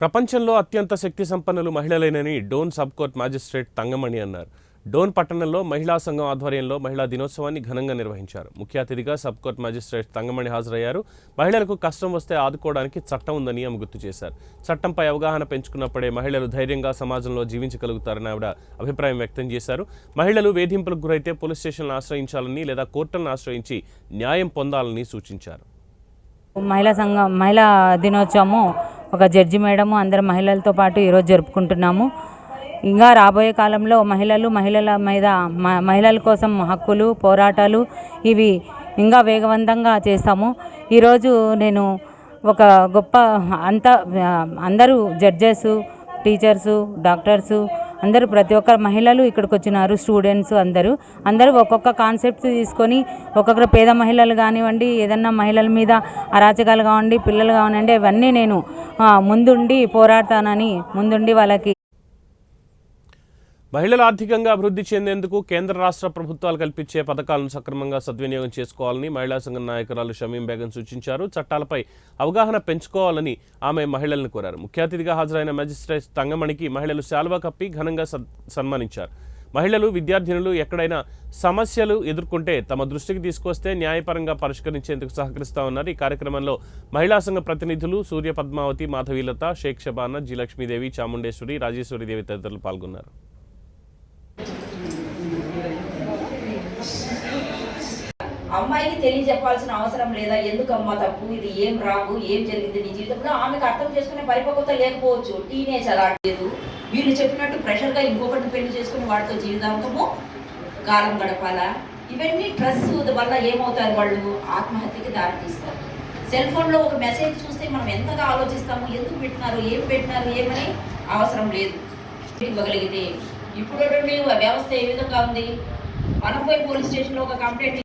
ప్రపంచంలో అత్యంత శక్తి సంపన్నులు మహిళలేనని Dhone sub court magistrate Thangamani అన్నారు. డోన్ పట్టణంలో మహిళా సంఘం ఆధ్వర్యంలో మహిళా దినోత్సవాన్ని ఘనంగా నిర్వహించారు. ముఖ్య అతిథిగా సబ్ కోర్ట్ మ్యాజిస్ట్రేట్ తంగమణి హాజరయ్యారు. మహిళలకు కష్టం వస్తే ఆదుకోవడానికి చట్టం ఉందని ఆమె గుర్తు చేశారు. చట్టంపై అవగాహన పెంచుకున్నప్పుడే మహిళలు ధైర్యంగా సమాజంలో జీవించగలుగుతారని ఆవిడ అభిప్రాయం వ్యక్తం చేశారు. మహిళలు వేధింపులకు గురైతే పోలీస్ స్టేషన్లను ఆశ్రయించాలని లేదా కోర్టులను ఆశ్రయించి న్యాయం పొందాలని సూచించారు. మహిళా దినోత్సవము ఒక జడ్జి మేడము అందరు మహిళలతో పాటు ఈరోజు జరుపుకుంటున్నాము. ఇంకా రాబోయే కాలంలో మహిళల మీద మహిళల కోసం హక్కులు పోరాటాలు ఇవి ఇంకా వేగవంతంగా చేస్తాము. ఈరోజు నేను ఒక గొప్ప అందరూ జడ్జెస్, టీచర్సు, డాక్టర్సు అందరూ ప్రతి ఒక్క మహిళలు ఇక్కడికి వచ్చినారు. స్టూడెంట్స్ అందరూ ఒక్కొక్క కాన్సెప్ట్స్ తీసుకొని ఒక్కొక్కరు పేద మహిళలు కానివ్వండి, ఏదన్నా మహిళల మీద అరాచకాలు కావండి, పిల్లలు కానివ్వండి, ఇవన్నీ నేను ముందుండి పోరాడతానని ముందుండి వాళ్ళకి. మహిళలు ఆర్థికంగా అభివృద్ధి చెందేందుకు కేంద్ర రాష్ట్ర ప్రభుత్వాలు కల్పించే పథకాలను సక్రమంగా సద్వినియోగం చేసుకోవాలని మహిళా సంఘం నాయకురాలు షమీం బేగం సూచించారు. చట్టాలపై అవగాహన పెంచుకోవాలని ఆమె మహిళలను కోరారు. ముఖ్య అతిథిగా హాజరైన మ్యాజిస్ట్రేట్ తంగమణికి మహిళలు శాలువా కప్పి ఘనంగా సన్మానించారు. మహిళలు విద్యార్థినులు ఎక్కడైనా సమస్యలు ఎదుర్కొంటే తమ దృష్టికి తీసుకొస్తే న్యాయపరంగా పరిష్కరించేందుకు సహకరిస్తామన్నారు. ఈ కార్యక్రమంలో మహిళా సంఘ ప్రతినిధులు సూర్య పద్మావతి, మాధవీలత, షేక్ షబానా, జి లక్ష్మీదేవి, చాముండేశ్వరి, రాజేశ్వరిదేవి తదితరులు పాల్గొన్నారు. అమ్మాయికి తెలియజెప్పాల్సిన అవసరం లేదా? ఎందుకు అమ్మ తప్పు, ఇది ఏం రాంగు, ఏం జరిగింది నీ జీవితంలో? ఆమెకు అర్థం చేసుకునే పరిపక్వత లేకపోవచ్చు, టీనేజ్ అలాంటిది. వీళ్ళు చెప్పినట్టు ప్రెషర్గా ఇంకొకటి పెళ్లి చేసుకుని వాటితో జీవితాంతము కాలం గడపాలా? ఇవన్నీ స్ట్రెస్ వల్ల ఏమవుతారు, వాళ్ళు ఆత్మహత్యకి దారితీస్తారు. సెల్ ఫోన్లో ఒక మెసేజ్ చూస్తే మనం ఎంతగా ఆలోచిస్తాము, ఎందుకు పెట్టినారు, ఏమని అవసరం లేదు. ఇవ్వగలిగితే ఇప్పుడు వ్యవస్థ ఏ విధంగా ఉంది? మనం పోయి పోలీస్ స్టేషన్లో ఒక కంప్లైంట్